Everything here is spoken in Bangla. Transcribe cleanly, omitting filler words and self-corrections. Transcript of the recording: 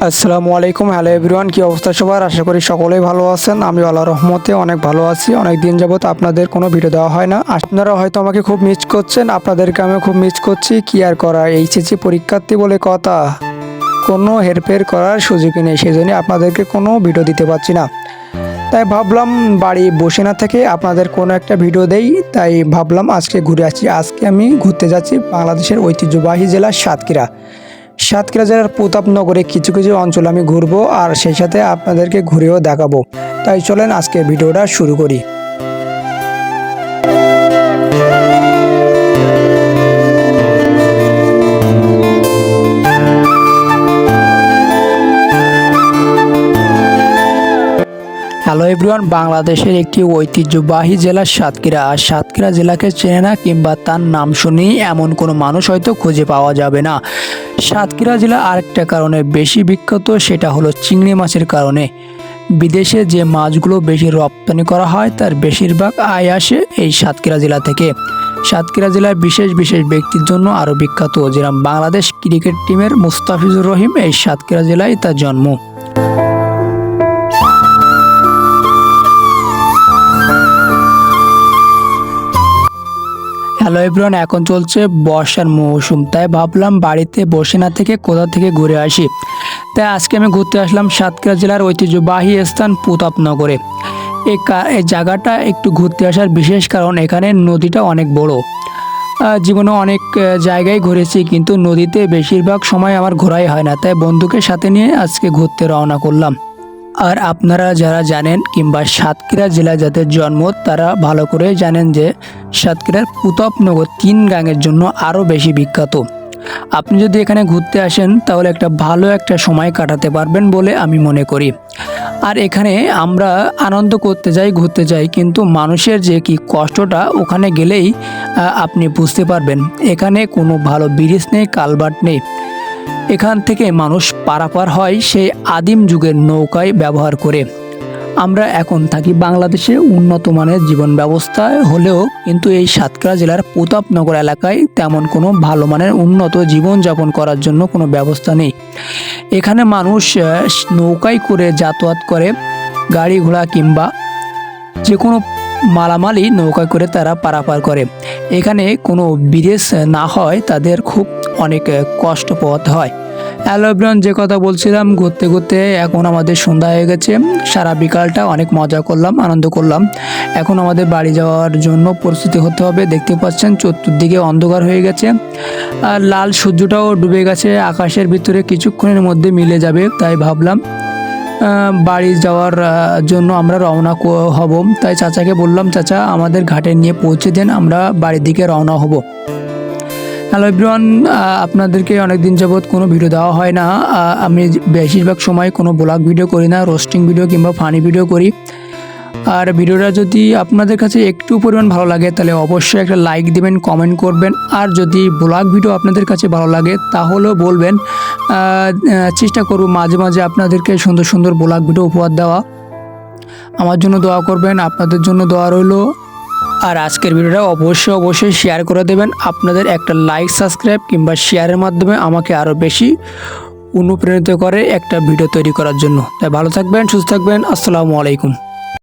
আসসালামু আলাইকুম। হ্যালো এভরিওয়ান, কি অবস্থা সবার? আশা করি সকলেই ভালো আছেন। আমি আল্লাহর রহমতে অনেক ভালো আছি। অনেক দিন যাবত আপনাদের কোনো ভিডিও দেওয়া হয় না। আপনারা হয়তো আমাকে খুব মিস করছেন, আপনাদেরকে আমি খুব মিস করছি। কি আর করা, এইচএসসি পরীক্ষার্থী বলে কথা, কোনো হেরফের করার সুযোগই নেই। সেজন্য আপনাদেরকে কোনো ভিডিও দিতে পারছি না। তাই ভাবলাম বাড়ি বসে না থেকে আপনাদের কোনো একটা ভিডিও দেই। তাই ভাবলাম আজকে ঘুরে আসি। আজকে আমি ঘুরতে যাচ্ছি বাংলাদেশের ঐতিহ্যবাহী জেলা সাতক্ষীরা জেলার প্রতাপনগরে কিছু কিছু অঞ্চল আমি ঘুরবো, আর সেই সাথে আপনাদেরকে ঘুরেও দেখাবো। তাই চলেন আজকে ভিডিওটা শুরু করি। হ্যালো এভরিওয়ান, বাংলাদেশের একটি ঐতিহ্যবাহী জেলা সাতক্ষীরা। আর সাতক্ষীরা জেলাকে চেনে না কিংবা তার নাম শুনেই এমন কোনো মানুষ হয়তো খুঁজে পাওয়া যাবে না। সাতক্ষীরা জেলা আরেকটা কারণে বেশি বিখ্যাত, সেটা হলো চিংড়ি মাছের কারণে। বিদেশে যে মাছগুলো বেশি রপ্তানি করা হয় তার বেশিরভাগ আয় আসে এই সাতক্ষীরা জেলা থেকে। সাতক্ষীরা জেলার বিশেষ বিশেষ ব্যক্তির জন্য আরও বিখ্যাত, যেরকম বাংলাদেশ ক্রিকেট টিমের মুস্তাফিজুর রহিম এই সাতক্ষীরা জেলায় তার জন্ম। হ্যালো এভরিওয়ান, এখন চলছে বর্ষার মৌসুম, তাই ভাবলাম বাড়িতে বসে না থেকে কোথা থেকে ঘুরে আসি। তাই আজকে আমি ঘুরতে আসলাম সাতক্ষীরা জেলার ঐতিহ্যবাহী স্থান প্রতাপনগরে। এই জায়গাটা একটু ঘুরতে আসার বিশেষ কারণ, এখানে নদীটা অনেক বড়। জীবনে অনেক জায়গায় ঘুরেছি, কিন্তু নদীতে বেশিরভাগ সময় আমার ঘোরাই হয় না। তাই বন্ধুকে সাথে নিয়ে আজকে ঘুরতে রওনা করলাম। আর আপনারা যারা জানেন কিংবা সাতক্ষীরা জেলায় যাদের জন্ম, তারা ভালো করে জানেন যে সাতক্ষীরার প্রতাপনগর 3 গাঙের জন্য আরও বেশি বিখ্যাত। আপনি যদি এখানে ঘুরতে আসেন তাহলে একটা ভালো একটা সময় কাটাতে পারবেন বলে আমি মনে করি। আর এখানে আমরা আনন্দ করতে যাই, ঘুরতে যাই, কিন্তু মানুষের যে কি কষ্টটা ওখানে গেলেই আপনি বুঝতে পারবেন। এখানে কোনো ভালো ব্রিজ নেই, কালভার্ট নেই। এখান থেকে মানুষ পারাপার হয় সেই আদিম যুগের নৌকায় ব্যবহার করে। আমরা এখন থাকি বাংলাদেশে উন্নত মানের জীবন ব্যবস্থা হলেও কিন্তু এই সাতক্ষীরা জেলার প্রতাপনগর এলাকায় তেমন কোনো ভালো মানের উন্নত জীবনযাপন করার জন্য কোনো ব্যবস্থা নেই। এখানে মানুষ নৌকায় করে যাতায়াত করে, গাড়ি ঘোড়া কিংবা যে কোনো মালামালই নৌকায় করে তারা পারাপার করে। এখানে কোনো ব্রিজ না হয় তাদের খুব অনেক কষ্ট পোহাতে হয়। হ্যালো এভরিওয়ান, যে কথা বলছিলাম, ঘুরতে ঘুরতে এখন আমাদের সন্ধ্যা হয়ে গেছে। সারা বিকালটা অনেক মজা করলাম, আনন্দ করলাম। এখন আমাদের বাড়ি যাওয়ার জন্য প্রস্তুতি হতে হবে। দেখতে পাচ্ছেন চতুর্দিকে অন্ধকার হয়ে গেছে, আর লাল সূর্যটাও ডুবে গেছে আকাশের ভিতরে, কিছুক্ষণের মধ্যে মিলে যাবে। তাই ভাবলাম বাড়ি যাওয়ার জন্য আমরা রওনা হব। তাই চাচাকে বললাম, চাচা আমাদের ঘাটে নিয়ে পৌঁছে দেন, আমরা বাড়ির দিকে রওনা হব। হ্যালো এভরিওয়ান, আপনাদেরকে অনেক দিন যাবৎ কোনো ভিডিও দেওয়া হয় না। আমি বেশিরভাগ সময় কোনো ব্লগ ভিডিও করি না, রোস্টিং ভিডিও কিংবা ফানি ভিডিও করি। আর ভিডিওটা যদি আপনাদের কাছে একটু পরিমাণ ভালো লাগে তাহলে অবশ্যই একটা লাইক দিবেন, কমেন্ট করবেন। আর যদি ব্লগ ভিডিও আপনাদের কাছে ভালো লাগে তাহলেও বলবেন। চেষ্টা করব মাঝে মাঝে আপনাদেরকে সুন্দর সুন্দর ব্লগ ভিডিও উপহার দেওয়া। আমার জন্য দোয়া করবেন, আপনাদের জন্য দোয়া রইল। আর আজকের ভিডিওটা অবশ্যই শেয়ার করে দেবেন। আপনাদের একটা লাইক, সাবস্ক্রাইব কিংবা শেয়ারের মাধ্যমে আমাকে আরও বেশি অনুপ্রাণিত করে একটা ভিডিও তৈরি করার জন্য। তাই ভালো থাকবেন, সুস্থ থাকবেন। আসসালামু আলাইকুম।